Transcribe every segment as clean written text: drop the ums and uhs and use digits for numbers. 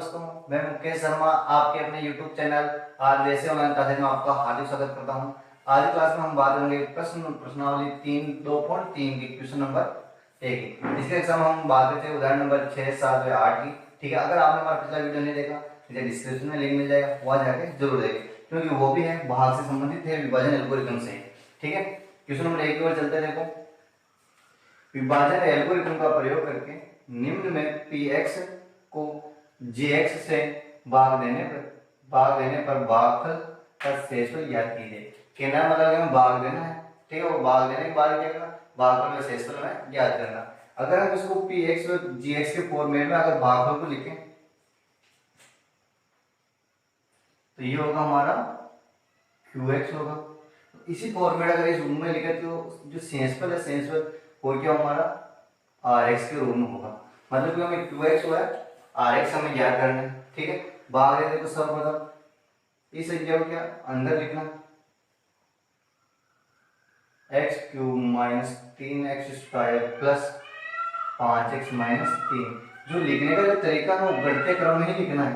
दोस्तों, मैं मुकेश शर्मा आपके अपने YouTube चैनल आज जैसे ऑनलाइन क्लासेज में आपका हार्दिक स्वागत करता हूं। आज की क्लास में हम बात करेंगे प्रश्नावली 3.2.3 की क्वेश्चन नंबर 1 इसके एग्जाम हम बात करते हैं उदाहरण नंबर 6, 7 या 8 की। ठीक है, अगर आपने हमारा पिछला वीडियो नहीं देखा तो डिस्क्रिप्शन में लिंक मिल जाएगा, वहां जाके जरूर देखें क्योंकि वो भी है भाग से संबंधित है, विभाजन एल्गोरिथम से। ठीक है, क्वेश्चन नंबर 1 की ओर चलते हैं। देखो, विभाजन एल्गोरिथम का प्रयोग करके निम्न में px को gx से भाग देने पर भागफल का शेषफल ज्ञात कीजिए। कहना मतलब हमें भाग देना है। ठीक है, वो भाग देने के बाद क्या करना, भागफल का शेषफल हमें ज्ञात करना। अगर हम इसको px और gx के फॉर्मेट में अगर भागफल को लिखें तो ये होगा हमारा qx होगा। इसी फॉर्मेट अगर इस रूप में लिखे तो जो शेषफल है, शेषफल वो क्या हमारा rx के रूप में होगा। मतलब कि हमें qx हुआ है, rx हमें ज्ञात करना है। ठीक है, भाग देते तो सर्वप्रथम इस संख्या को क्या अंदर लिखना, x cube minus 3x² plus 5x minus 3। जो लिखने का जो तरीका है वो घटते क्रम में ही लिखना है।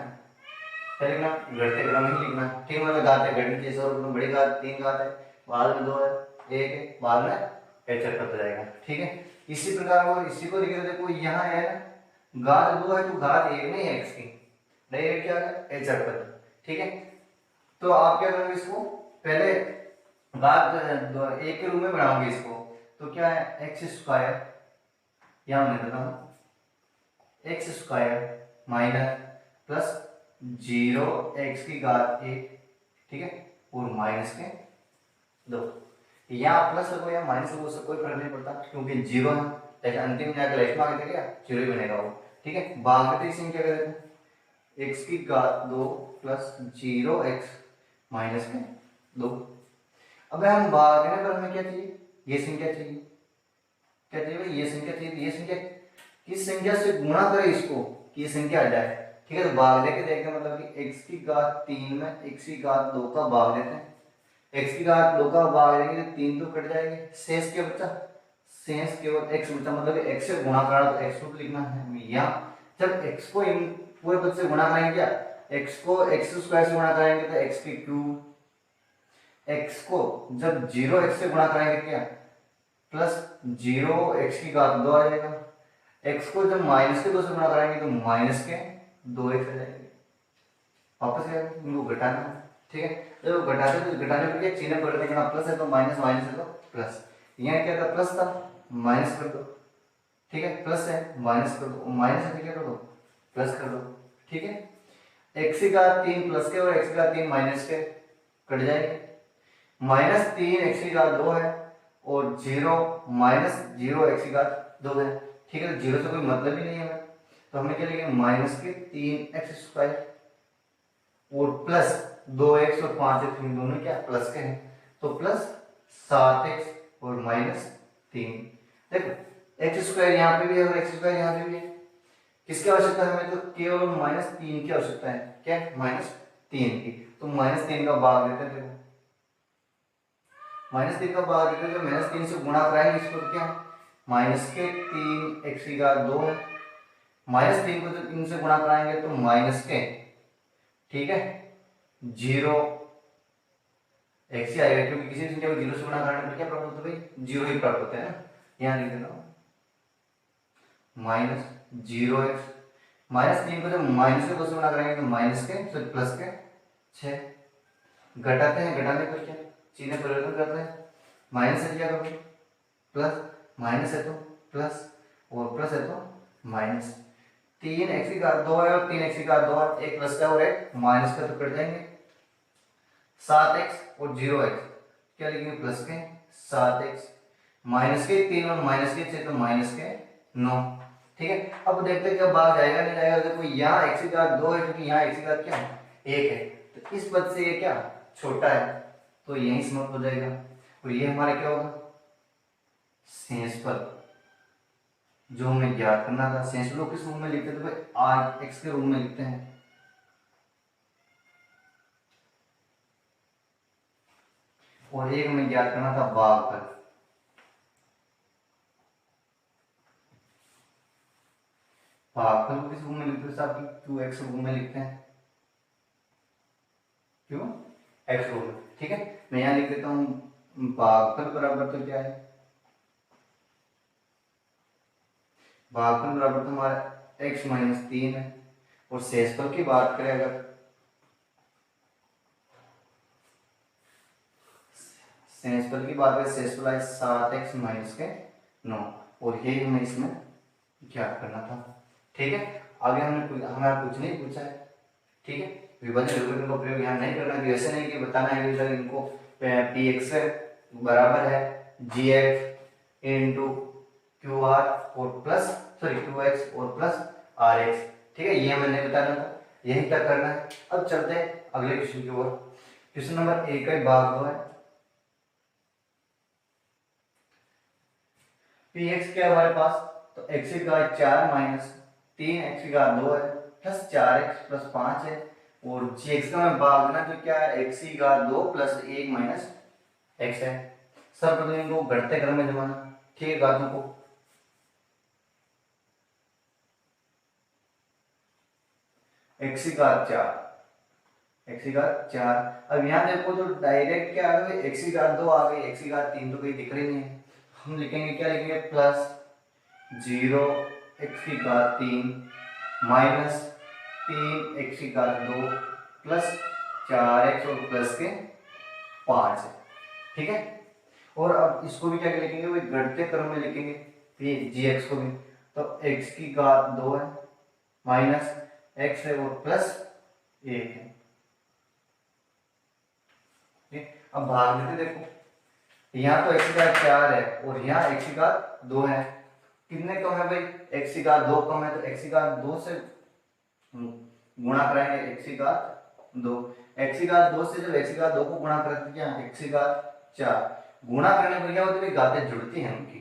क्या लिखना, घटते क्रम में ही लिखना है। ठीक है, मतलब घात घटनी चाहिए, सर्वप्रथम बड़ी घात 3 घात है, बाद में 2 है, 1 है, बाद में h कट जाएगा। ठीक है, इसी प्रकार वो इसी को लिखे, देखो यहाँ है घात 2 है तो घात 1 नहीं है x की, डायरेक्ट क्या है h कट। ठीक है, तो आप क्या करोगे, इसको पहले घात 1 के रूप में बनाओगे इसको, तो क्या है x², यहां मैं देता हूं x² माइनस प्लस 0x की घात 1। ठीक है, और माइनस के 2। यहाँ प्लस लगो या माइनस लगो, उससे कोई फर्क नहीं पड़ता क्योंकि 0 है, लेकिन अंतिम जाकर लाइफ में आगे क्या 0 ही बनेगा वो। ठीक है, भाग देते इसे क्या करते हैं, x की घात 2 प्लस 0x माइनस में 2। अब हम भागने पर हमें क्या चाहिए, ये संख्या चाहिए। क्या चाहिए भाई, ये संख्या चाहिए। तो ये संख्या किस संख्या से गुणा करें इसको कि ये संख्या आ जाए। ठीक है, तो भाग देके देखते हैं, मतलब कि x की घात 3 में x की घात 2 का भाग देते हैं। x की घात 2 का भाग देंगे तो 3 तो कट जाएंगे, शेष क्या बचा, शेष केवल x बचा। मतलब कि x से गुणा करा तो x को लिखना है यहाँ। जब x को इन पूरे पद से गुणा करेंगे, क्या x को x² से गुणा करेंगे तो x की क्यूब, x को जब 0x से गुणा करेंगे क्या प्लस 0x की घात 2 आ जाएगा। x को जब माइनस के 2 से गुणा करेंगे तो माइनस के 2x आ जाएंगे। वापस क्या इनको घटाना है। ठीक है, जब घटाते तो घटाने पर क्या चिन्ह परिवर्तन करना, प्लस है तो माइनस, माइनस है तो प्लस। यहाँ क्या था, प्लस था, माइनस कर दो। ठीक है, प्लस है माइनस कर दो, माइनस है तो क्या कर दो, प्लस कर दो। ठीक है, x की घात 3 प्लस के और x की घात 3 माइनस के कट जाएंगे। माइनस 3 x की घात 2 है और 0 माइनस 0 x की घात 2 है। ठीक है, तो 0 से कोई मतलब ही नहीं है हमें, तो हमें क्या लिखेंगे माइनस के 3x² और प्लस 2x और 5x इन दोनों क्या प्लस के हैं, तो प्लस 7x और माइनस 3। देखो x² यहाँ पे भी है और x² यहाँ पे भी है। किसकी आवश्यकता है हमें, तो केवल -3 की आवश्यकता है। क्या -3 की, तो -3 का भाग देते हैं। देखो -3 का भाग देते हैं, जो -3 से गुणा कराएंगे इसको तो क्या माइनस के 3x की घात 2 है, -3 को जब 3 से गुणा कराएंगे तो माइनस के, ठीक है 0 x ही आएगा क्योंकि किसी संख्या को 0 से गुणा करने पर क्या प्राप्त होता है भाई, 0 ही प्राप्त होता है ना। यहाँ लिख देना -0x, -3 को जब माइनस के 2 से गुणा करेंगे तो माइनस के फिर प्लस के 6। घटाते हैं, घटाने पर क्या चिन्ह परिवर्तन करते हैं, माइनस है क्या करोगे प्लस, माइनस है तो प्लस और प्लस है तो माइनस। 3x की घात 2 है और 3x की घात 2 है, एक प्लस का और एक माइनस का तो कट जाएंगे। 7x और 0x क्या लिखेंगे प्लस के 7x, माइनस के 3 और माइनस के 6 तो माइनस के 9। ठीक है, अब देखते हैं क्या भाग जाएगा नहीं जाएगा। देखो यहाँ x की घात 2 है क्योंकि यहाँ x की घात क्या है 1 है, तो इस पद से ये क्या छोटा है तो यही समाप्त हो जाएगा और ये हमारा क्या होगा शेष पद जो हमें ज्ञात करना था। शेष पद किस रूप में लिखते थे भाई, आज x के रूप में लिखते हैं। और एक हमें ज्ञात करना था भागफल। भागफल को किस रूप में लिखते हैं साहब? क्यू एक्स रूप में लिखते हैं, क्यों एक्स रूप में। ठीक है, मैं यहाँ लिख देता हूँ भागफल बराबर तो क्या है, भागफल बराबर तो हमारा एक्स माइनस 3 है। और शेषफल की बात करें अगर, शेषफल की बात करें, शेषफल है 7x माइनस के 9, और ये हमें इसमें ज्ञात करना था। ठीक है, आगे हमें कुछ नहीं पूछा है। ठीक है, विभाजन विभाजन का प्रयोग यहाँ नहीं करना, कि ऐसे नहीं कि बताना है कि इनको पी एक्स बराबर है जी एक्स इंटू क्यू आर और प्लस सॉरी क्यू एक्स और प्लस आर एक्स। ठीक है, ये हमें नहीं बताना था, यही तक करना है। अब चलते हैं अगले क्वेश्चन की ओर। क्वेश्चन नंबर 1 का भाग 2 है। पी एक्स क्या है हमारे पास, तो एक्स की घात 4 माइनस 3 एक्स की घात 2 है प्लस 4x प्लस 5 है। और जी एक्स का मैं भागना तो क्या है, एक्स की घात 2 प्लस 1 माइनस एक्स है। सब इनको घटते क्रम में जमाना। ठीक है, घातों को एक्स की घात 4, एक्स की घात 4। अब यहाँ देखो तो डायरेक्ट क्या आ गई, एक्स की घात 2 आ गई, एक्स की घात 3 तो कहीं दिख रही नहीं है। हम लिखेंगे क्या, लिखेंगे प्लस 0 एक्स की घात 3 माइनस 3 एक्स की घात 2 प्लस 4x और प्लस के 5 है। ठीक है, और अब इसको भी क्या लिखेंगे, वही घटते क्रम में लिखेंगे जी एक्स को भी। तो x की घात 2 है माइनस x है और प्लस 1 है। ठीक, अब भाग देते देखो, यहाँ तो x की घात 4 है और यहाँ x की घात 2 है। कितने कम है भाई, x की घात 2 कम है, तो x की घात 2 से गुणा कराएंगे, x की घात 2, x की घात 2 से जब x की घात 2 को गुणा करते हैं क्या, x की घात 4 गुणा करने पर क्या होती है, घातें जुड़ती हैं उनकी,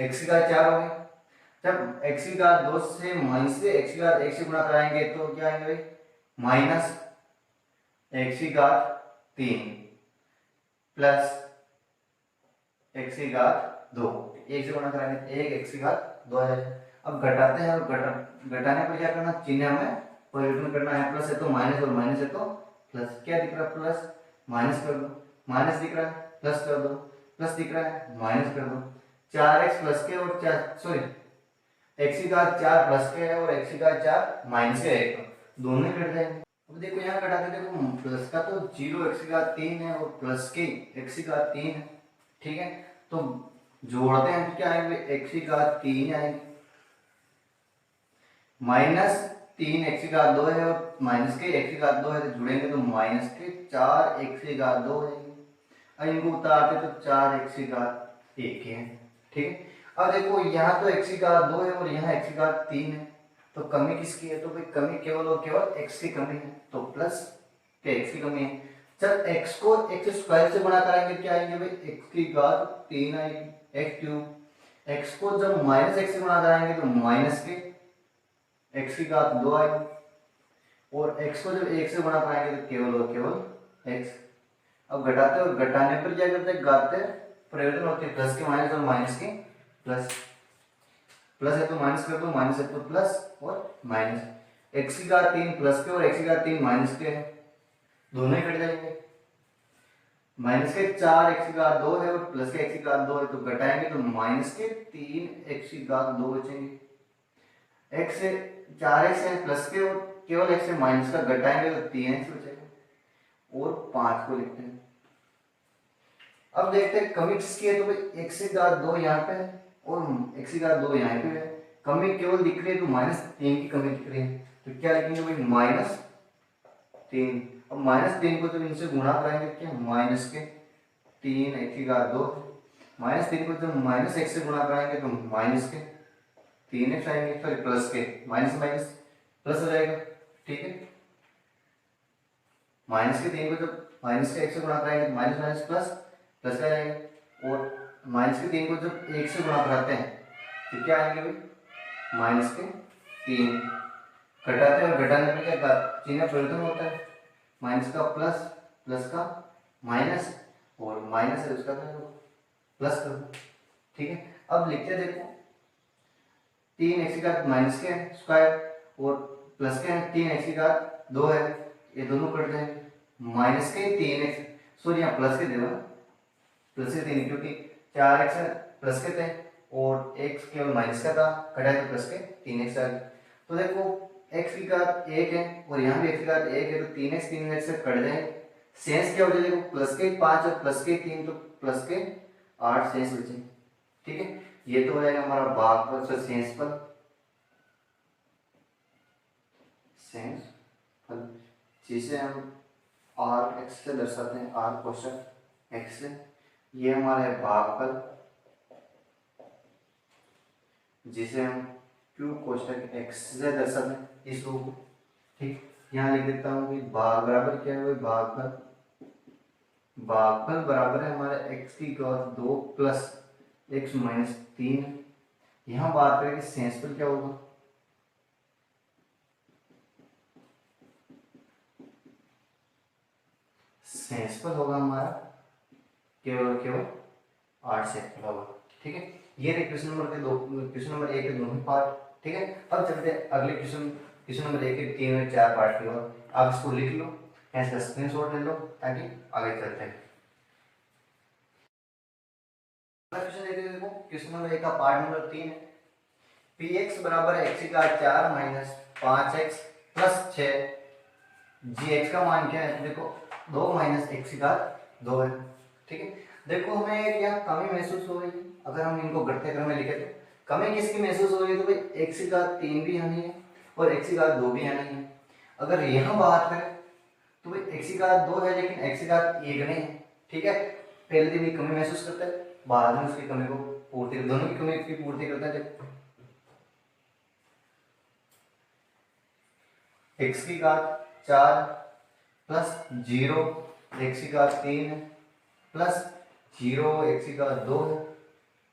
x की घात 4 हो गई। जब x की घात 2 से माइनस से x की घात 1 से गुणा कराएंगे तो क्या आएंगे भाई, माइनस x की घात 3 प्लस x की घात 2, 1 से गुणा कराएंगे 1 x की घात 2 आ जाएगा। अब घटाते हैं, और घटाने पर क्या करना, चिन्ह में परिवर्तन करना है, प्लस है तो माइनस और माइनस है तो प्लस। क्या दिख रहा है, प्लस माइनस कर दो, माइनस दिख रहा है प्लस कर दो, प्लस दिख रहा है माइनस कर दो। 4x प्लस के और 4 सॉरी x की घात 4 प्लस के है और x की घात 4 माइनस के है, दोनों कट जाएंगे। अब देखो यहाँ घटाते देखो, प्लस का तो 0 x की घात 3 है और प्लस के x की घात 3 है। ठीक है, तो जोड़ते हैं तो क्या आएंगे, x की घात 3 आएंगे माइनस 3 एक्स की घात 2 है और माइनस के एक्स की घात 2 है, तो जुड़ेंगे तो माइनस के 4 एक्स की घात 2 है। अब इनको उतारते तो 4 एक्स की घात 1 है। ठीक है, अब देखो यहाँ तो एक्स की घात 2 है और यहाँ एक्स की घात 3 है, तो कमी किसकी है, तो भाई कमी केवल और केवल एक्स की कमी है, तो प्लस के एक्स की कमी है। जब एक्स को एक्स स्क्वायर से गुणा कराएंगे क्या आएंगे भाई, एक्स की घात 3 आएगी एक्स क्यूब। एक्स को जब माइनस एक्स से गुणा कराएंगे तो माइनस के x की घात 2 आएगी, और x को जब 1 से गुणा कराएंगे तो केवल और केवल x। अब घटाते और घटाने पर क्या करते हैं, घातें परिवर्तन होती है, प्लस के माइनस और माइनस के प्लस। प्लस है तो माइनस कर दो, माइनस है तो प्लस और माइनस। x की घात 3 प्लस के और x की घात 3 माइनस के है, दोनों ही कट जाएंगे। माइनस के 4 x की घात 2 है और प्लस के x की घात 2 है, तो घटाएंगे तो माइनस के 3 x की घात 2 बचेंगे। x से 4x है प्लस के और केवल x से माइनस का घटाएंगे तो 3x बचेगा, और 5 को लिखते हैं। अब देखते हैं कमी किसकी है, तो भाई x की घात 2 यहाँ पे है और x की घात 2 यहाँ पे है, कमी केवल दिख रही है तो -3 की कमी दिख रही है, तो क्या लिखेंगे भाई -3। अब -3 को जब इनसे गुणा कराएंगे क्या, माइनस के 3 x की घात 2, -3 को जब माइनस x से गुणा कराएंगे तो माइनस के 3x आएंगे, सॉरी प्लस के माइनस माइनस प्लस हो जाएगा। ठीक है, माइनस के 3 को जब माइनस के 1 से गुणा कराएंगे तो माइनस माइनस प्लस प्लस का जाएगा, और माइनस के 3 को जब 1 से गुणा कराते हैं तो क्या आएंगे भाई, माइनस के 3। घटाते हैं और घटाने में क्या चिन्ह परिवर्तन होता है, माइनस का प्लस, प्लस का माइनस, और माइनस है उसका प्लस कर दो। ठीक है, अब लिखते देखो 3 एक्स की घात माइनस के स्क्वायर और प्लस के 3 एक्स की घात 2 है, ये दोनों कट जाएंगे। माइनस के 3 एक्स, सॉरी यहाँ प्लस के देगा, प्लस के 3 क्योंकि 4 एक्स प्लस के थे और एक्स केवल माइनस का था, कटा है तो प्लस के 3 एक्स आ गए। तो देखो एक्स की घात 1 है और यहाँ भी एक्स की घात 1 है, तो 3 एक्स से कट जाएंगे। सेंस क्या हो जाएगा, प्लस के 5 और प्लस के 3, तो प्लस के 8 सेंस बचेंगे। ठीक है, ये तो हो जाएगा हमारा भागफल से सेंस पर, सेंस फल, जिसे हम आर एक्स से दर्शाते हैं, आर कोष्टक एक्स से। ये हमारा है भागफल, जिसे हम क्यू कोष्टक एक्स से दर्शाते हैं, इस रूप में। ठीक, यहाँ लिख देता हूँ कि भाग बराबर क्या है, भागफल, भागफल बराबर है हमारे एक्स की घात 2 प्लस एक्स माइनस 3। यहाँ बात करें कि सेंसफल क्या होगा, सेंसफल होगा हमारा केवल केवल 8 से होगा। ठीक है, ये रहे क्वेश्चन नंबर के दो, क्वेश्चन नंबर 1 के दोनों पार्ट। ठीक है, अब चलते हैं अगले क्वेश्चन, क्वेश्चन नंबर 1 के 3 और 4 पार्ट की ओर। आप इसको लिख लो, इसका स्क्रीनशॉट ले लो ताकि आगे चलते हैं। क्वेश्चन देखो, क्वेश्चन नंबर 1 का पार्ट नंबर 3 है। px बराबर है x की घात 4 माइनस 5x प्लस 6। gx का मान क्या है, देखो 2 माइनस x की घात 2 है। ठीक है, देखो हमें यहाँ कमी महसूस हो रही है, अगर हम इनको घटते क्रम में लिखे तो कमी किसकी महसूस हो रही है, तो भाई x की घात 3 भी आनी है और x की घात 2 भी आनी है। अगर यहाँ बात करें तो भाई x की घात 2 है लेकिन x की घात 1 नहीं है। ठीक है, पहले दिन ये कमी महसूस करता है, बाद में उसकी कमी को पूर्ति, दोनों की कमी की पूर्ति करता है। x की घात 4 प्लस 0 x की घात 3 है प्लस 0 x की घात 2 है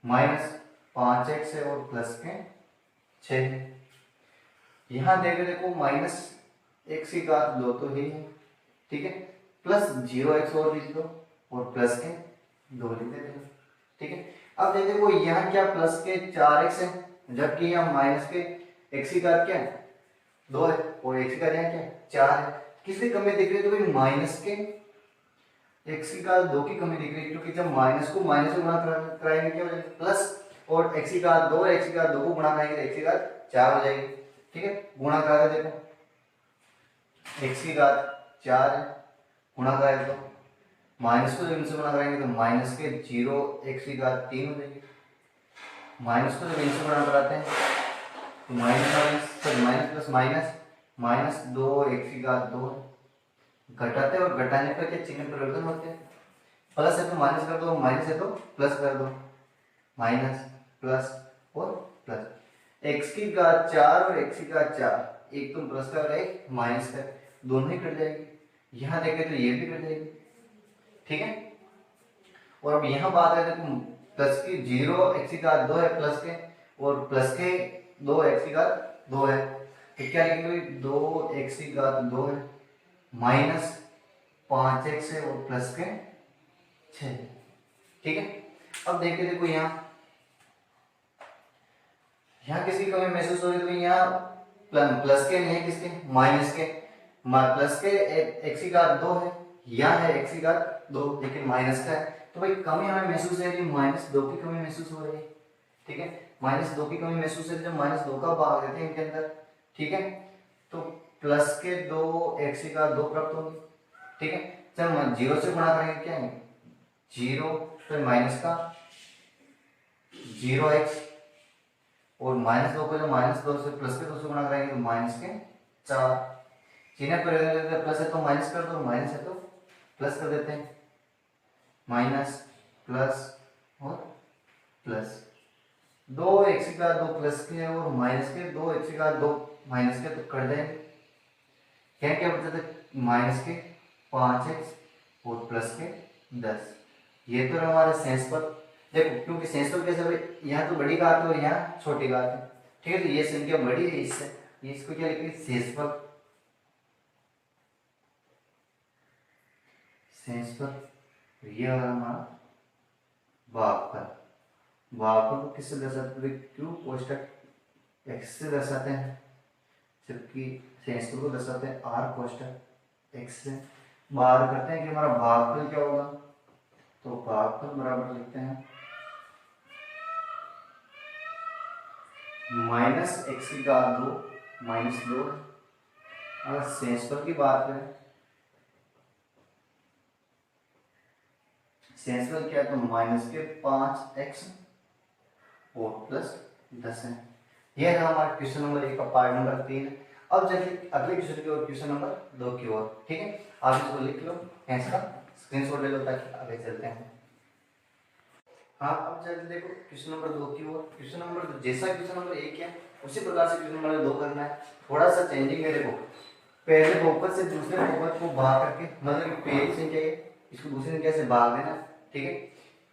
माइनस 5x है और प्लस के 6। यहाँ देखे देखो माइनस x की घात 2 तो ही है। ठीक है, प्लस 0x और लिख दो और प्लस के 2 लिख देते हैं। ठीक है, अब देखो देखो यहाँ क्या प्लस के 4x है, जबकि यहाँ माइनस के x की घात क्या है 2 है और x की घात यहाँ क्या 4 है। किसकी कमी दिख रही है, तो भाई माइनस के x की घात 2 की कमी दिख रही है, क्योंकि जब माइनस को माइनस से गुणा कराएंगे क्या हो जाएगा प्लस, और x की घात 2 x की घात 2 को गुणा कराएंगे तो x की घात 4 हो जाएगी। ठीक है, गुणा करा देखो x की घात 4 है, गुणा कराए तो माइनस को जब इनसे गुणा कराएंगे तो माइनस के 0 x की घात 3 हो जाएगी। माइनस को जब इनसे गुणा कराते हैं तो minus minus minus plus minus minus 2 x की घात 2 घटाते और घटाने पर क्या चिन्ह परिवर्तन होते हैं, प्लस है तो माइनस कर दो, माइनस है तो प्लस कर दो, माइनस प्लस और प्लस। x की घात 4 और x की घात 4, एक तो प्लस का और एक माइनस का, दोनों ही कट जाएगी। यहाँ देखें तो ये भी कट जाएगी। ठीक है, और अब यहाँ बात है देखो प्लस की 0 x की घात 2 है प्लस के, और प्लस के 2 x की घात 2 है, तो क्या लिखेंगे 2 x की घात 2 है माइनस 5x है और प्लस के 6। ठीक है, अब देखिए देखो यहाँ किसकी कमी महसूस हो रही है, तो यहाँ प्लस के नहीं है, किसके माइनस के, प्लस के x की घात 2 है, यहाँ है x की घात 2 लेकिन माइनस का है, तो भाई कमी हमें महसूस है माइनस 2 की कमी महसूस हो रही है। ठीक है, माइनस 2 की कमी महसूस है, जब माइनस 2 का भाग देते हैं इनके अंदर, ठीक है, तो प्लस के 2 x की घात 2 प्राप्त होगी। ठीक है, जब 0 से गुणा करेंगे क्या है 0 फिर माइनस का 0x और माइनस 2 को जब माइनस 2 से प्लस के 2 से गुणा करेंगे तो माइनस के 4। चिन्ह पर प्लस है तो माइनस कर दो, माइनस है तो प्लस कर देते हैं, माइनस प्लस और प्लस 2 x की घात 2 प्लस के और माइनस के 2 x की घात 2 माइनस के, तो कर देंगे क्या क्या बचा था माइनस के 5x और प्लस के 10। ये तो हमारा सेंस पर देखो, क्योंकि सेंस पर कैसे भाई यहाँ तो बड़ी घात है और यहाँ छोटी घात है। ठीक है, तो ये संख्या बड़ी है, इससे इसको क्या लिखेंगे शेष पर, शेष पर ये हमारा भागफल, भागफल को किससे दर्शाते हैं क्यू कोष्टक एक्स से दर्शाते हैं, जबकि सेंस को दर्शाते हैं आर कोष्टक एक्स से। बाहर करते हैं कि हमारा भागफल क्या होगा, तो भागफल बराबर लिखते हैं माइनस एक्स की घात 2 माइनस 2। अगर सेंसफल की बात करें, सेंसफल क्या है, तो माइनस के 5x और प्लस 10 है। यह है हमारा क्वेश्चन नंबर 1 का पार्ट नंबर 3। अब चलिए अगले क्वेश्चन की ओर, क्वेश्चन नंबर 2 की ओर। ठीक है, आप इसको लिख लो, ऐसा स्क्रीनशॉट ले लो ताकि आगे चलते हैं। हाँ, अब चलिए देखो क्वेश्चन नंबर 2 की ओर। क्वेश्चन नंबर 2 जैसा क्वेश्चन नंबर 1 है उसी प्रकार से क्वेश्चन नंबर 2 करना है। थोड़ा सा चेंजिंग है, देखो पहले बहुपद से दूसरे बहुपद को भाग करके, मतलब कि पहली संख्या है इसको दूसरी संख्या से भाग देना। ठीक है,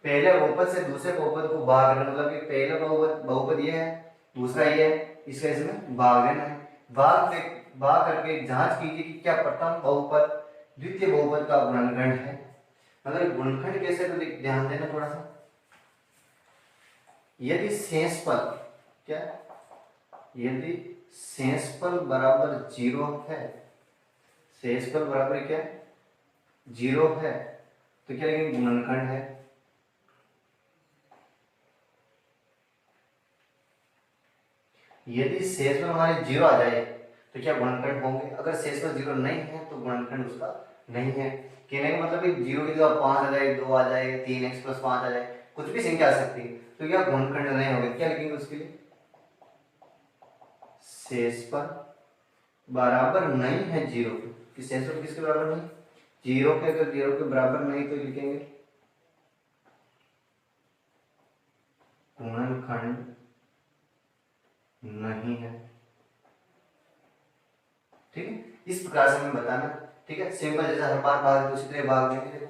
पहले बहुपद से दूसरे बहुपद को भाग देना, मतलब कि पहला बहुपद बहुपद ये है, दूसरा ये है, इसका इसमें भाग देना है। भाग करके जांच कीजिए कि क्या प्रथम बहुपद द्वितीय बहुपद का गुणनखंड है। मतलब गुणनखंड कैसे, तो ध्यान देना थोड़ा सा। यदि शेषफल क्या, यदि शेषफल बराबर 0 है, शेषफल बराबर क्या 0 है, तो क्या लेंगे, गुणनखंड है। यदि शेषफल हमारे 0 आ जाए तो क्या गुणनखंड होंगे। अगर शेषफल 0 नहीं है तो गुणनखंड उसका नहीं है। कहने का मतलब कि 0 की जगह 5 आ जाए, 2 आ जाए, 3x + 5 आ जाए, कुछ भी संख्या आ सकती है, तो क्या गुणनखंड नहीं होंगे। क्या लिखेंगे उसके लिए, शेषफल बराबर नहीं है 0 के, कि शेषफल किसके बराबर नहीं, 0 के। अगर 0 के बराबर नहीं तो लिखेंगे गुणनखंड नहीं है। ठीक है, इस प्रकार से हमें बताना। ठीक है, सिंपल, जैसा हर बार भाग दूसरी तरह भाग देंगे। देखो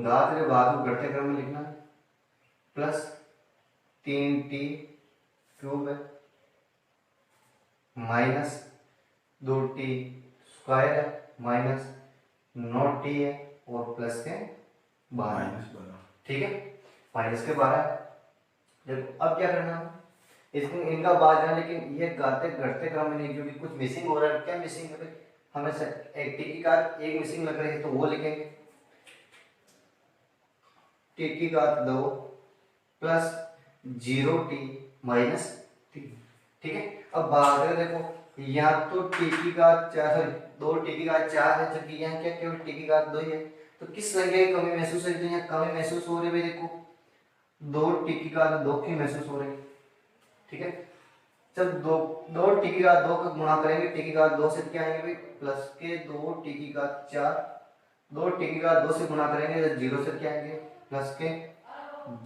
घात रे भाग को घटते क्रम में लिखना है, प्लस 3t³ है माइनस 2t² है माइनस 9t है और प्लस के 12। ठीक है, माइनस के 12। देखो अब क्या करना है, इसको इनका बाद है, लेकिन ये घटते घटते क्रम में नहीं, क्योंकि कुछ मिसिंग हो रहा है। क्या मिसिंग है भाई, हमें एक टी की घात 1 मिसिंग लग रही है, तो वो लिखेंगे टी की घात 2 प्लस 0t माइनस 3। ठीक है, अब भाग रहे देखो, यहाँ तो टी की घात 4, 2t की घात 4 है, जबकि यहाँ क्या केवल टी की घात 2 ही है। तो किस संख्या की कमी महसूस हो रही है, तो यहाँ कमी महसूस हो रही है भाई। देखो 2t की घात 2 की महसूस हो रही है। ठीक है, जब दो टी की घात 2 का गुणा करेंगे टी की घात 2 से, क्या आएंगे भाई, प्लस के 2t की घात 4। 2t की घात 2 से गुणा करेंगे तो 0 से क्या आएंगे, प्लस के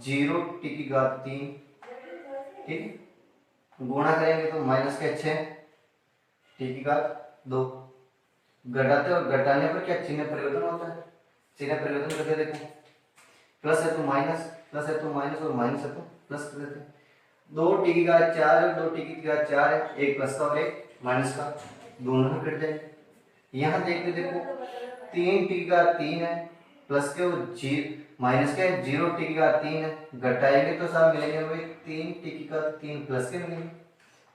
0t की घात 3। ठीक, गुणा करेंगे तो माइनस के 6t की घात 2। घटाते और घटाने पर क्या चिन्ह परिवर्तन होता है, चिन्ह परिवर्तन करके देखो, प्लस है तो माइनस, प्लस है तो माइनस और माइनस है तो प्लस कर देते हैं। 2t की घात 4 है, 2t की घात 4 है, एक प्लस का और एक माइनस का, दोनों ही कट जाएंगे। यहाँ देखते देखो 3t की घात 3 है, प्लस के और माइनस के 0t की घात 3 है, घटाएंगे तो सब मिलेंगे भाई 3t की घात 3 प्लस के मिलेंगे।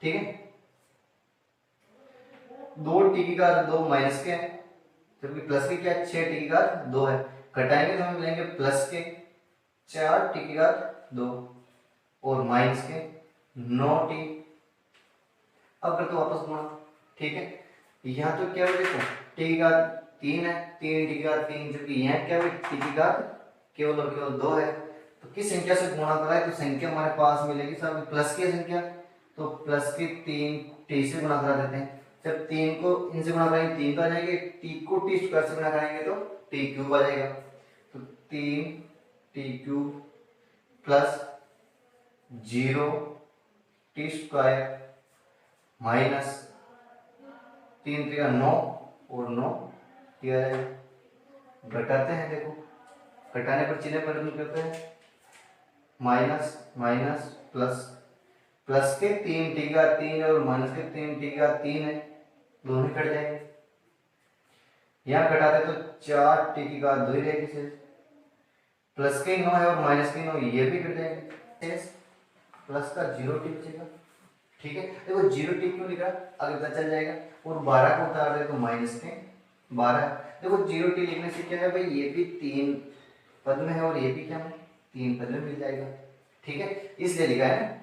ठीक है, 2t की घात 2 माइनस के है, जबकि प्लस के क्या 6t की घात 2 है, घटाएंगे तो हमें मिलेंगे प्लस के 4t की घात 2 और माइनस के 9t। अब कर तो वापस गुणा। ठीक है, यहाँ तो क्या है देखो, टी की घात 3 है, 3 टी की घात 3, जबकि यहाँ क्या है टी की घात केवल और केवल 2 है। तो किस संख्या से गुणा करा है, तो संख्या हमारे पास मिलेगी सब प्लस की संख्या, तो प्लस की 3 टी से गुणा करा देते हैं। जब 3 को इनसे गुणा करेंगे 3 तो आ जाएंगे, टी को टी स्क्वायर से गुणा करेंगे तो t³ आ जाएगा। तो 3t³ प्लस 0t² माइनस 3 3 9 और 9 13। घटाते हैं, देखो घटाने पर चिन्ह परिवर्तन करते हैं, माइनस माइनस प्लस, प्लस के 3t का 3 और माइनस के 3t का 3 है, दोनों कट जाएंगे। यहाँ घटाते तो 4t की घात 2 ही रहेगी शेष, प्लस के 9 है और माइनस के 9 ये भी घट जाएंगे शेष, प्लस का 0t बचेगा। ठीक है, देखो 0t क्यों लिखा आगे पता चल जाएगा। और 12 को उतार दे तो माइनस के 12। देखो 0t लिखने से क्या है भाई, ये भी 3 पद में है और ये भी क्या है 3 पद में मिल जाएगा। ठीक है, इसलिए लिखा है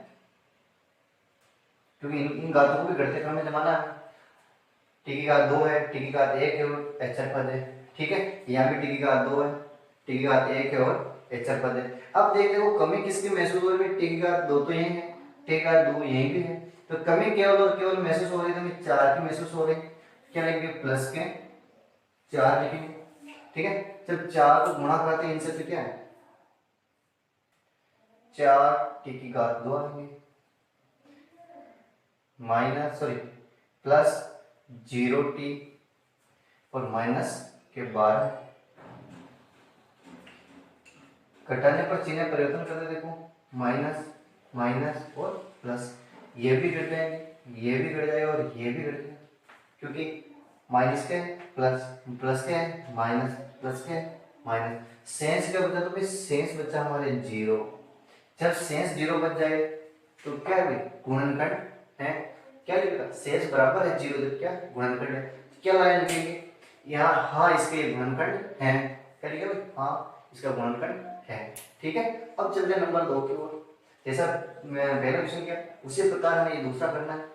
क्योंकि इन घातों को भी घटते क्रम में जमाना है। टी की घात 2 है, टी की घात 1 है और एचर पद है। ठीक है, यहाँ भी टी की घात 2 है, टी की घात 1 है और एचर पद है। अब देख देखो कमी किसकी महसूस हो रही है, टी की घात 2 तो यही है, टी की घात 2 यही भी है, तो कमी केवल और केवल महसूस हो रही है, तो 4 की महसूस हो रही है। क्या लिखेंगे, प्लस के 4 लिखेंगे। ठीक है, जब 4 को गुणा कराते हैं इनसे तो क्या है 4 टी की घात 2 आएंगे माइनस सॉरी प्लस 0t और माइनस के 12। घटाने पर चिन्ह परिवर्तन करते देखो, माइनस माइनस और प्लस, ये भी घट जाएंगे, ये भी घट जाएगा और ये भी घट जाएगा, क्योंकि माइनस के प्लस, प्लस के माइनस, प्लस के माइनस। शेष क्या बचा, तो भाई शेष बचा हमारे 0। जब शेष 0 बच जाए तो क्या है भाई गुणनखंड है। क्या लिखेगा, शेष बराबर है 0 जब क्या गुणनखंड है, तो क्या लाइन लिखेंगे यहाँ, हाँ इसके गुणनखंड है। क्या लिखेगा भाई, हाँ इसका गुणनखंड है। ठीक है, अब चलते हैं नंबर 2 की ओर। जैसा मैं पहला क्वेश्चन किया उसी प्रकार हमें ये दूसरा करना है।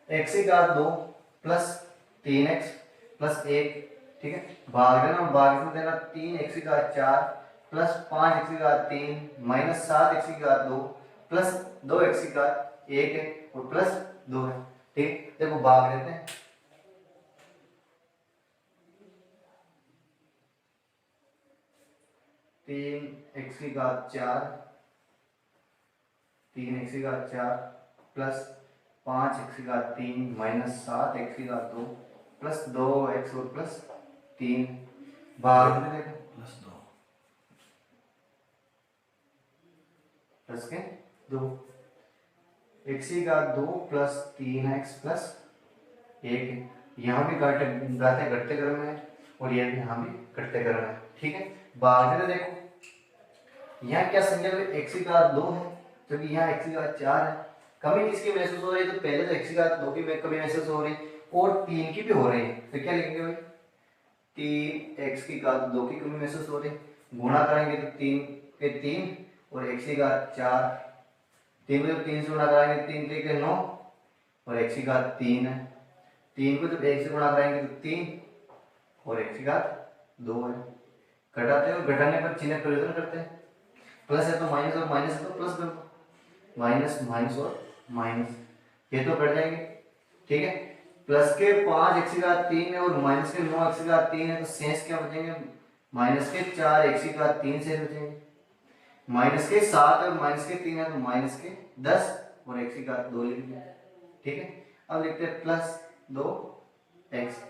x की घात 2 प्लस 3x प्लस 1। ठीक है, भाग देना, भाग में देना 3x की घात 4 प्लस 5x की घात 3 माइनस 7x की घात 2 प्लस 2x की घात 1 है और प्लस 2 है। ठीक, देखो भाग देते हैं, 3x की घात 4 3x की घात 4 प्लस 5x की घात 3 माइनस 7x की घात 2 प्लस 2x और प्लस 3 भाग में देखो प्लस 2 प्लस के 2 x की घात 2 प्लस 3x प्लस 1। यहाँ भी घाते घटते क्रम में है और ये भी यहाँ भी घटते क्रम में है। ठीक है, भाग में देखो यहाँ क्या संख्या में x की घात 2 है, क्योंकि यहाँ x की घात 4 है। कमी किसकी महसूस हो रही है, तो पहले तो x की घात 2 की कमी महसूस हो रही है और 3 की भी हो रही है, तो क्या लिखेंगे भाई 3x की घात 2 की कमी महसूस हो रही है, गुणा करेंगे तो 3 के 3 और x की घात 4, 3 को जब 3 से गुणा कराएंगे 3 3 के 9 और x की घात 3 है, 3 को जब 1 से गुणा कराएंगे तो 3 और x की घात 2 है। घटाते हैं और घटाने पर चिन्ह परिवर्तन करते हैं, प्लस है तो माइनस और माइनस है तो प्लस कर दो, माइनस माइनस और माइनस, ये तो कट जाएंगे। ठीक है, प्लस के 5x की घात 3 है और माइनस के 9x की घात 3 है, तो शेष क्या बचेंगे, माइनस के 4x की घात 3 से बचेंगे, माइनस के 7 और माइनस के 3 है तो माइनस के 10 और x की घात 2 लिख दिया। ठीक है, अब लिखते हैं प्लस 2x।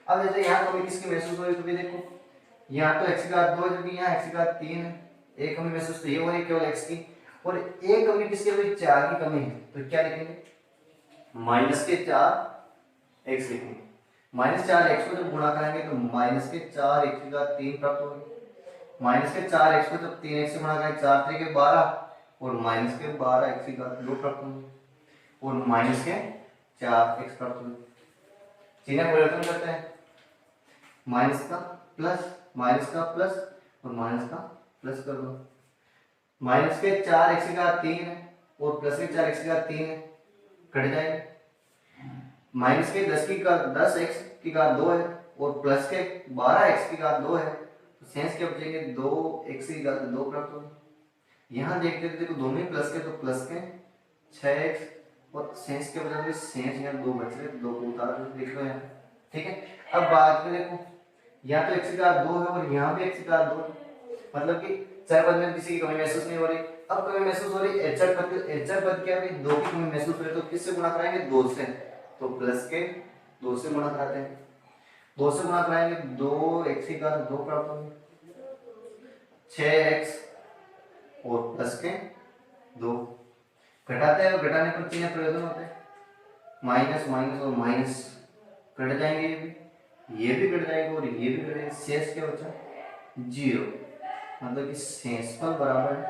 अब जैसे यहाँ कमी किसकी महसूस हो रही है, तो भी देखो यहाँ तो x की घात 2 जबकि यहाँ x की घात 3 है, एक कमी महसूस तो ये हो रही है केवल x की, और एक कमी किसकी हो रही है, 4 की कमी है, तो क्या लिखेंगे माइनस के 4x लिखेंगे। माइनस 4x को जब गुणा करेंगे तो माइनस के 4x की घात 3 प्राप्त होगी, माइनस के 4x को जब 3x से गुणा करेंगे 4 3 के 12 और माइनस के 12x की घात 2 प्राप्त होगी और माइनस के 4x प्राप्त होगी। चिन्ह परिवर्तन करते हैं, माइनस का प्लस, माइनस का प्लस और माइनस का प्लस कर दो, माइनस के 4x की घात 3 है और प्लस के 4x की घात 3 है, कट जाएगा। माइनस के 10x की घात 2 है और प्लस के 12x की घात 2 है, तो शेष क्या बचेंगे 2x की घात 2 प्राप्त होगी। यहाँ देखते थे देखो दोनों ही प्लस के, तो प्लस के 6x और शेष के बचा, शेष यहाँ 2 बच रहे, 2 को उतार देख लो यहाँ। ठीक है, अब बाद में देखो यहाँ तो x की घात 2 है और यहाँ भी x की घात 2 है, मतलब कि चार पद में किसी की कमी महसूस नहीं हो रही। अब कमी महसूस हो रही एचर पद क्या है, 2 की कमी महसूस हो रही, तो किससे गुणा कराएंगे 2 से, तो प्लस के 2 से गुणा कराते हैं, 2 से गुणा कराएंगे 2x की घात 2 प्राप्त होगी, 6x और प्लस के 2 घटाते हैं और घटाने पर चिन्ह परिवर्तन होते हैं, माइनस माइनस और माइनस कट जाएंगे, ये भी कट जाएंगे और ये भी कट जाएंगे, शेष क्या बचा? 0। मतलब कि शेषफल बराबर है,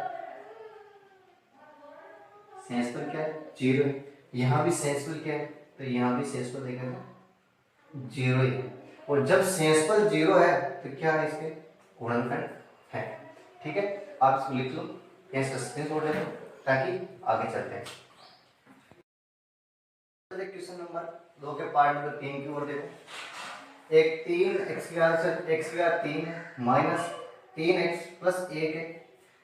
शेषफल क्या है? 0 है। यहाँ भी शेषफल क्या है? तो यहाँ भी शेषफल देखा तो 0 ही है। और जब शेषफल 0 है तो क्या है? इसके गुणनखंड है। ठीक है, आप इसको लिख लो, इसका स्क्रीनशॉट ले लो ताकि आगे चलते हैं। क्वेश्चन नंबर 2 के पार्ट नंबर 3 की ओर देखो। एक 3x की घात 3 है माइनस 3x प्लस 1 है,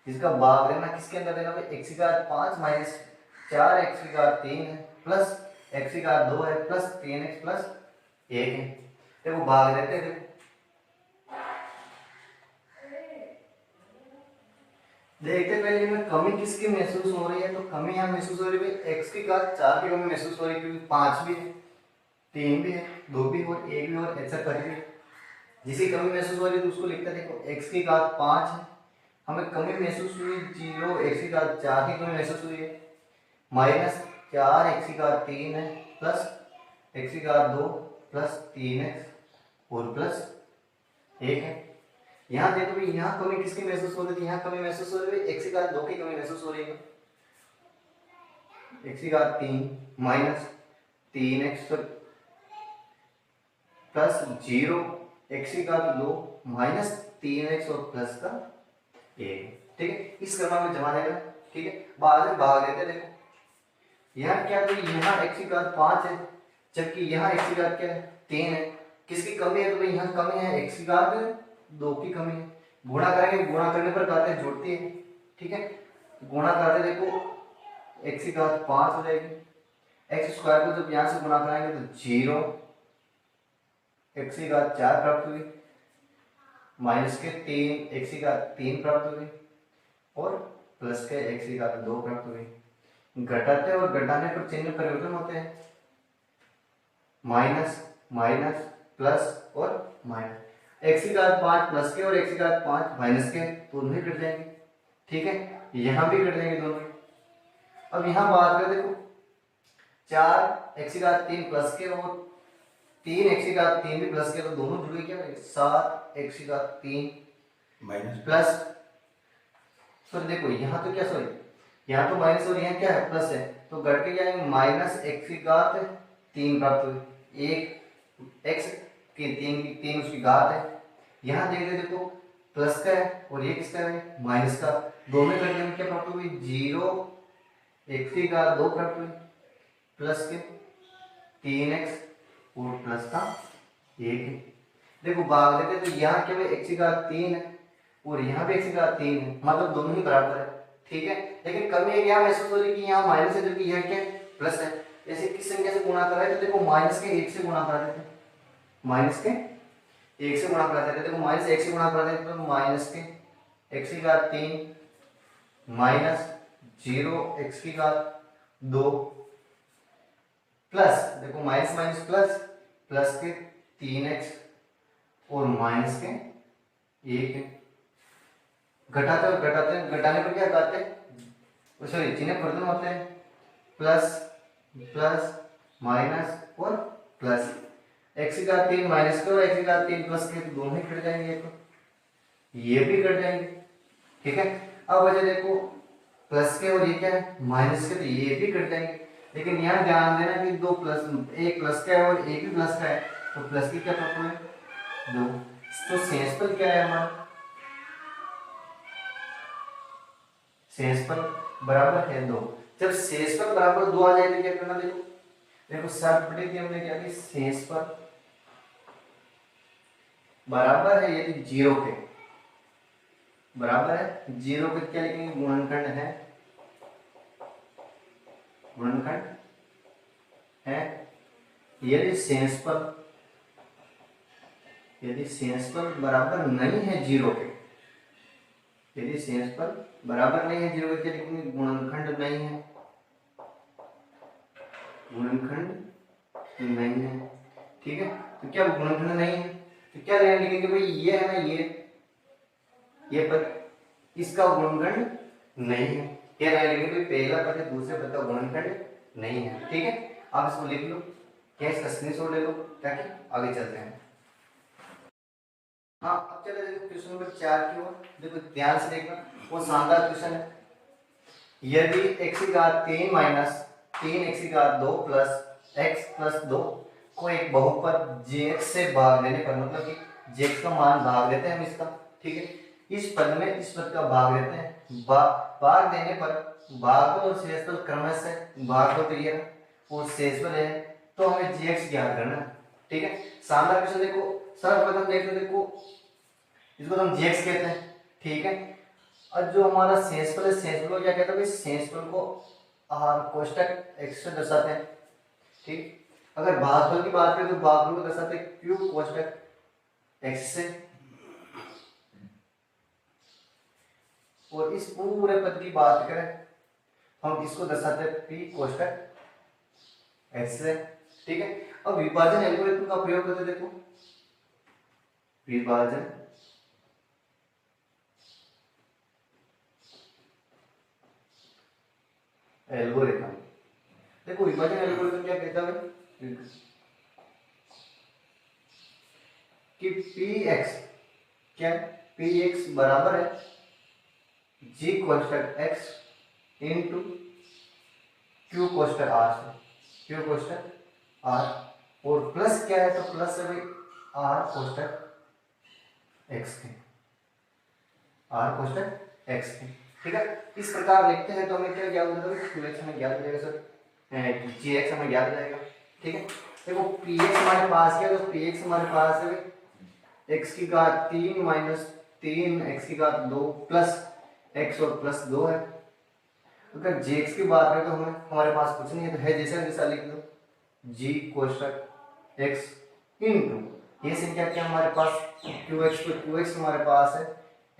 इसका भाग लेना किसके अंदर देना भाई? x की घात 5 माइनस 4x की घात 3 है प्लस x की घात 2 है प्लस 3x प्लस 1 है। देखो भाग लेते हैं। देखते पहले में कमी किसकी महसूस हो रही है? तो कमी यहाँ महसूस हो रही है x की घात 4 की कमी महसूस हो रही है, क्योंकि 5 भी है, 3 भी है, 2 भी और 1 भी और ऐसा कर भी है। जिसकी कमी महसूस हो रही है तो उसको लिखते देखो, x की घात 5 है, हमें कमी महसूस हुई 0, x की घात 4 की कमी महसूस हुई है, माइनस 4 x की घात 3 है प्लस x की घात 2 प्लस 3x और प्लस 1 है। यहाँ देखो भाई, यहाँ कमी किसकी महसूस हो रही थी? यहाँ कमी महसूस हो रही है x की घात 2 की कमी महसूस हो रही है। x की घात 3 माइनस 3x प्लस 0, x की घात 2 माइनस 3x और प्लस का 1। ठीक है, इस क्रम में जमा देगा। ठीक है, बाद में भाग देते। देखो यहाँ क्या तो यहाँ x की घात 5 है, जबकि यहाँ x की घात क्या है? 3 है। किसकी कमी है? तो भाई यहाँ कमी है x की घात 2 की कमी है। गुणा करेंगे, गुणा करने पर घातें जुड़ती है। ठीक है, गुणा करते देखो x की घात 5 हो जाएगी, x स्क्वायर को जब यहाँ से गुणा कराएंगे तो 0, x की घात 4 प्राप्त हुई, माइनस के 3 x की घात 3 प्राप्त हुई और प्लस के x की घात 2 प्राप्त हुई। घटाते और घटाने पर चिन्ह परिवर्तन होते हैं, माइनस माइनस प्लस और माइनस, x की घात 5 प्लस के और x की घात 5 माइनस के दोनों ही कट जाएंगे। ठीक है, यहाँ भी कट जाएंगे दोनों। अब यहाँ बात करें, देखो 4 x की घात 3 प्लस के और 3 x की घात 3 भी प्लस के, तो दोनों जुड़े क्या? 7 x की घात 3 माइनस प्लस। तो देखो यहाँ तो क्या, सॉरी यहाँ तो माइनस और यहाँ क्या है? प्लस है, तो घट के क्या है? माइनस x की घात 3 प्राप्त हुई, एक x की 3 उसकी घात है। यहाँ देख देखो प्लस का है और ये किसका है? माइनस का। दोनों करने में क्या प्राप्त हुई? 0 x की घात 2 प्राप्त हुई प्लस के 3x और प्लस का 1। देखो भाग देते तो यहाँ क्या है? x की घात 3 है और यहाँ भी x की घात 3 है, मतलब दोनों ही बराबर है। ठीक है, लेकिन कमी एक यहाँ महसूस हो रही है कि यहाँ माइनस है जबकि यहाँ क्या प्लस है। ऐसे किस संख्या से गुणा कर रहे हैं? तो देखो माइनस के 1 से गुणा कर देते, माइनस के 1 से गुणा कर देते। देखो माइनस 1 से गुणा कर देते तो माइनस के x की घात 3 माइनस 0 x की घात 2 प्लस, देखो माइनस माइनस प्लस, प्लस के 3x और माइनस के 1 है। घटाते और घटाने पर क्या करते हैं? सॉरी चिन्ह परिवर्तन होते हैं, प्लस प्लस माइनस और प्लस। x की घात 3 माइनस के और x की घात 3 प्लस के, तो दोनों ही कट जाएंगे, तो ये भी कट जाएंगे। ठीक है, अब वजह देखो प्लस के और ये क्या है? माइनस के, तो ये भी कट जाएंगे। लेकिन यहाँ ध्यान देना कि दो प्लस, एक प्लस का है और एक भी प्लस का है, तो प्लस की क्या तत्व है? 2। तो शेषफल क्या है हमारा? शेषफल बराबर है 2। जब शेषफल बराबर 2 आ जाए तो क्या करना? देखो देखो शर्त पड़ी थी हमने क्या की? शेषफल बराबर है यदि 0 के, बराबर है 0 के क्या लिखेंगे? गुणनखंड है, गुणनखंड है। यदि शेषफल बराबर नहीं है 0 के, यदि शेषफल बराबर नहीं है 0 के, क्या लिखेंगे? गुणनखंड नहीं है, गुणनखंड नहीं है। ठीक है, तो क्या गुणनखंड नहीं है तो क्या लिखेंगे भाई? ये है ना, ये पद, इसका गुणनखंड नहीं है। क्या लिखेंगे भाई? पहला पद दूसरे पद का गुणनखंड नहीं है। ठीक है, आप इसको लिख लो, कैश का स्क्रीनशॉट ले लो ताकि आगे चलते हैं। हाँ अब चले देखो क्वेश्चन नंबर 4 की ओर। देखो ध्यान से देखना, वो शानदार क्वेश्चन है। यदि x की घात 3 माइनस 3x की घात 2 प्लस x प्लस 2 को एक बहुपद jx से भाग देने पर, मतलब कि jx का मान भाग देते हैं हम इसका, ठीक है, इस पद में इस पद का भाग देते हैं, भाग देने पर भागफल और शेषफल क्रमश से, भागफल तो ये और शेषफल है, तो हमें jx ज्ञात करना है, ठीक है। शानदार क्वेश्चन देखो, सर्वप्रथम देखो इसको हम jx कहते हैं, ठीक है। और जो हमारा शेषफल है, शेषफल को क्या कहते हैं, शेषफल को आहार कोष्टक x से दर्शाते हैं, ठीक। अगर भागफल की बात करें तो भागफल को दर्शाते हैं q कोष्टक x से, और इस पूरे पद की बात करें हम इसको दर्शाते हैं p कोष्टक x से, ठीक है। अब विभाजन एल्गोरिथम का प्रयोग करते देखो, विभाजन एल्गोरिथम। देखो विभाजन एल्गोरिथम क्या कहता है कि px क्या है, px बराबर है g कोष्टक x into q कोष्टक r से, q कोष्टक r, और प्लस क्या है, तो प्लस है भाई r कोष्टक x के, r कोष्टक x के, ठीक है। इस प्रकार लिखते हैं तो हमें क्या ज्ञात हो जाएगा, qx हमें ज्ञात हो जाएगा सर, gx हमें ज्ञात हो जाएगा, ठीक है। देखो px हमारे पास क्या है, तो px हमारे पास है x की घात 3 माइनस 3 x की घात 2 प्लस x और प्लस 2 है। अगर jx की बात करें तो हमें हमारे पास कुछ नहीं है, तो है जैसा जैसा लिख दो, g कोष्टक x इंटू ये संख्या क्या हमारे पास qx, तो qx हमारे पास है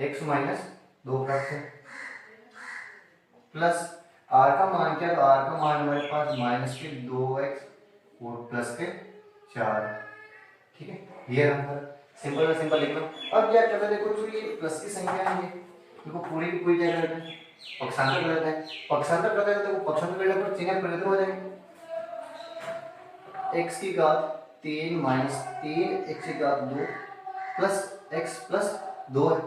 x माइनस 2 प्राप्त है, प्लस r का मान क्या, तो r का मान हमारे पास माइनस के 2x और प्लस के 4, ठीक है। ये नंबर सिंपल में सिंपल लिख लो। अब क्या करते हैं, देखो जो ये प्लस की संख्या है, ये देखो पूरी की पूरी क्या करते हैं, पक्षांतर कर देते हैं, पक्षांतर करते हैं तो पक्षांतर करने पर चिन्ह परिवर्तन हो जाएंगे, x की घात 3 माइनस 3 x की घात 2 प्लस x प्लस 2 है,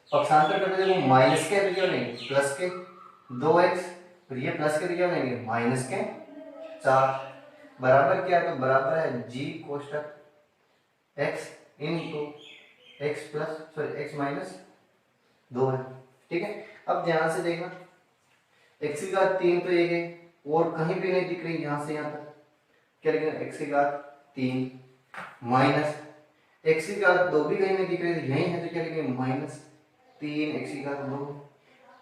पक्षांतर करते देखो माइनस के क्या बनेंगे, प्लस के 2x, फिर ये प्लस के क्या बनेंगे, माइनस के 4, बराबर क्या है, तो बराबर है g कोष्टक x into x plus sorry x minus 2 है, ठीक है। अब ध्यान से देखना, x की घात 3 तो एक है और कहीं भी नहीं दिख रही, यहां से यहां तक क्या लिखेंगे, x की घात 3 माइनस x की घात 2 भी कहीं नहीं दिख रही, यही है तो क्या लिखेंगे, माइनस 3 x की घात 2,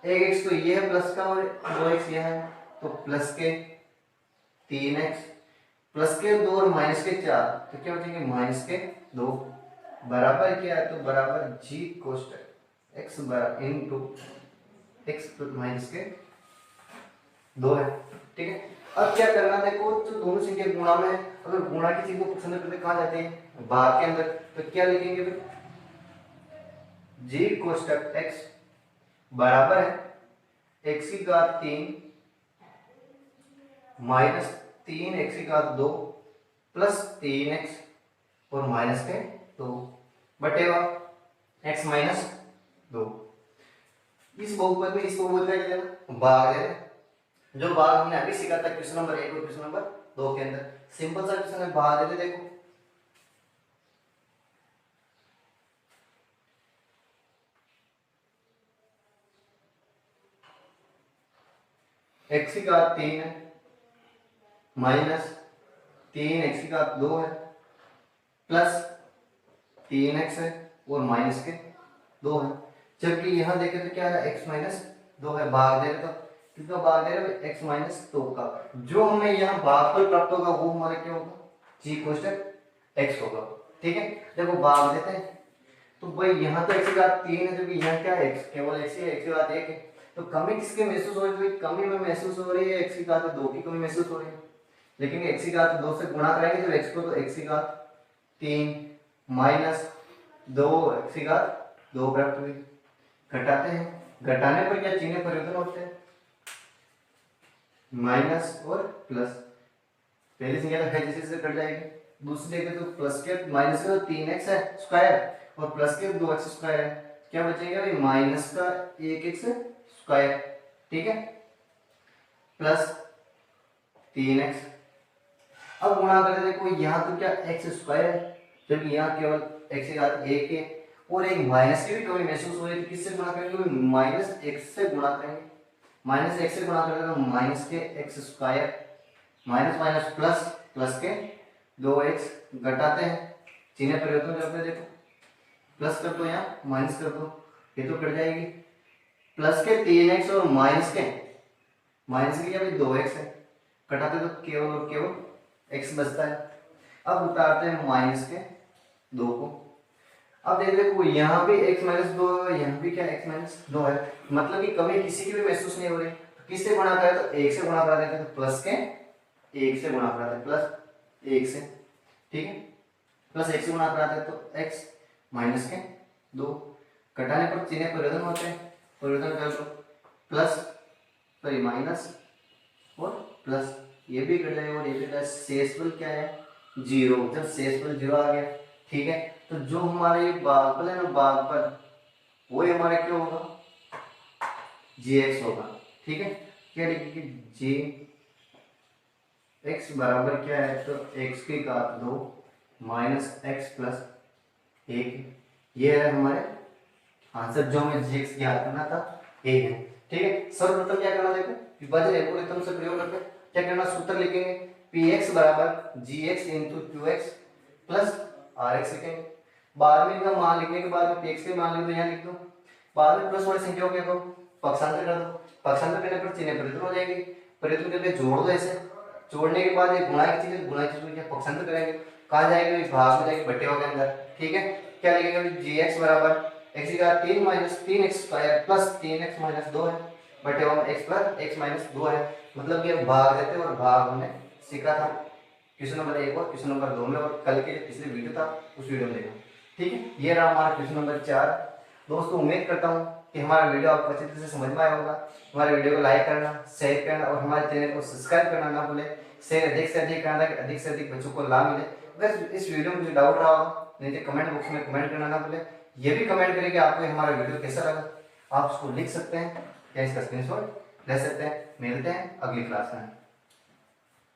एक x तो ये है प्लस का और 2x ये है, तो प्लस के 3x प्लस के 2 और माइनस के 4, तो क्या बचेंगे, माइनस के 2, बराबर क्या है, तो बराबर g कोष्टक x बराबर इंटू x माइनस के 2 है, ठीक है। अब क्या करना, देखो तो दोनों संख्या गुणा में है, अगर गुणा की चीज को पसंद करते कहाँ जाते हैं, भाग के अंदर, तो क्या लिखेंगे फिर, g कोष्टक x बराबर है x की घात 3 माइनस 3 x की घात 2 प्लस 3x और माइनस के 2 बटेगा x माइनस 2। इस बहुपद में इस बहुपद का क्या लेना, भाग है, जो भाग हमने अभी सीखा था क्वेश्चन नंबर 1 और क्वेश्चन नंबर 2 के अंदर, सिंपल सा क्वेश्चन है, भाग देते देखो, x की घात 3 है माइनस 3 x की घात 2 है प्लस 3x है और माइनस के 2 है, जबकि यहां देखें तो क्या है, x माइनस 2 है, भाग दे रहे तो किसका भाग दे रहे हैं, x माइनस 2 का, जो हमें यहाँ भागफल प्राप्त होगा वो हमारा क्या होगा, g कोष्टक x होगा, ठीक है। देखो भाग देते हैं, तो भाई यहाँ तो x की घात 3 है, जबकि यहाँ क्या है, x केवल x ही है, x की घात 1 है, तो कमी किसके महसूस हो रही है, कमी में महसूस हो रही है, x की घात 2 की कमी महसूस हो रही है, लेकिन x की घात 2 से गुणा कराएंगे तो x को, तो x की घात 3 माइनस 2 x की घात 2 प्राप्त हुई, घटाते हैं, घटाने पर क्या चिन्ह परिवर्तन होते हैं, माइनस और प्लस, पहली संख्या तो है जैसे कट जाएगी, दूसरी देखें तो प्लस के माइनस का 3x है स्क्वायर और प्लस के 2x स्क्वायर है, क्या बचेगा भाई माइनस का 1x स्क्वायर, ठीक है, प्लस 3x। अब गुणा करते देखो यहाँ तो क्या x स्क्वायर है, जबकि यहाँ केवल x की घात 1 है और एक माइनस की भी कमी महसूस हो रही थी, किससे गुणा करेंगे माइनस x से गुणा करेंगे, माइनस x से गुणा करेंगे तो माइनस के x square minus minus plus plus के 2x घटाते हैं, चिन्ह परिवर्तन करते हैं, देखो प्लस कर दो यहाँ माइनस कर दो, ये तो कट जाएगी, प्लस के 3x और माइनस के क्या भाई 2x है, कटाते तो केवल और केवल x बचता है। अब उतारते हैं माइनस के 2 को, अब देख देखो यहाँ भी x माइनस 2 है, यहाँ भी क्या x माइनस 2 है, मतलब कि कमी किसी की भी महसूस नहीं हो रही, तो किससे गुणा करें तो 1 से गुणा करा देते हैं, तो प्लस के 1 से गुणा कराते हैं, प्लस 1 से, ठीक है, प्लस 1 से गुणा कराते हैं तो x माइनस के 2, घटाने पर चिन्ह परिवर्तन होते हैं, परिवर्तन कर दो, प्लस सॉरी माइनस और प्लस, ये भी कट जाएगा और ये भी, शेषफल क्या है 0, जब शेषफल 0 आ गया, ठीक है, तो जो हमारे ये भागफल है ना भागफल, वो हमारा क्या होगा jx होगा, ठीक है, क्या लिखेंगे jx बराबर क्या है तो x की घात 2 माइनस x प्लस 1, ये है हमारे आंसर जो हमें jx ज्ञात करना था, ये है, ठीक है। सर्वप्रथम क्या करना, देखो विभाजन एल्गोरिथम से प्रयोग करके क्या करना, सूत्र लिखेंगे px बराबर gx into qx plus rx लिखेंगे, बाद में इनका मान लिखने के बाद में px के मान लिख दो, यहाँ लिख दो, बाद में प्लस वाली संख्याओं के पक्षांतर कर दो, पक्षांतर करने पर चिन्ह परिवर्तन हो जाएगी, परिवर्तन करके जोड़ दो, ऐसे जोड़ने के बाद एक गुणा की चीज, गुणा की चीज क्या पक्षांतर करेंगे, कहाँ जाएंगे भाग में जाएंगे बट्टे के अंदर, ठीक है, क्या लिखेंगे gx बराबर x की घात 3 minus 3x square plus 3x minus 2 है, बटे में x प्लस x माइनस 2 है, मतलब कि भाग देते और भाग हमने सीखा था क्वेश्चन नंबर 1 और क्वेश्चन नंबर 2 में, और कल के जो पिछले वीडियो था उस वीडियो में देखा, ठीक है। ये रहा हमारा क्वेश्चन नंबर 4। दोस्तों उम्मीद करता हूँ कि हमारा वीडियो आपको अच्छी तरह से समझ में आया होगा, हमारे वीडियो को लाइक करना, शेयर करना और हमारे चैनल को सब्सक्राइब करना ना भूलें, शेयर अधिक से अधिक करना ताकि अधिक से अधिक बच्चों को लाभ मिले। अगर इस वीडियो में कुछ डाउट रहा हो नीचे कमेंट बॉक्स में कमेंट करना ना भूलें, ये भी कमेंट करें कि आपको हमारा वीडियो कैसा लगा, आप उसको लिख सकते हैं या इसका स्क्रीनशॉट ले सकते हैं। मिलते हैं अगली क्लास में।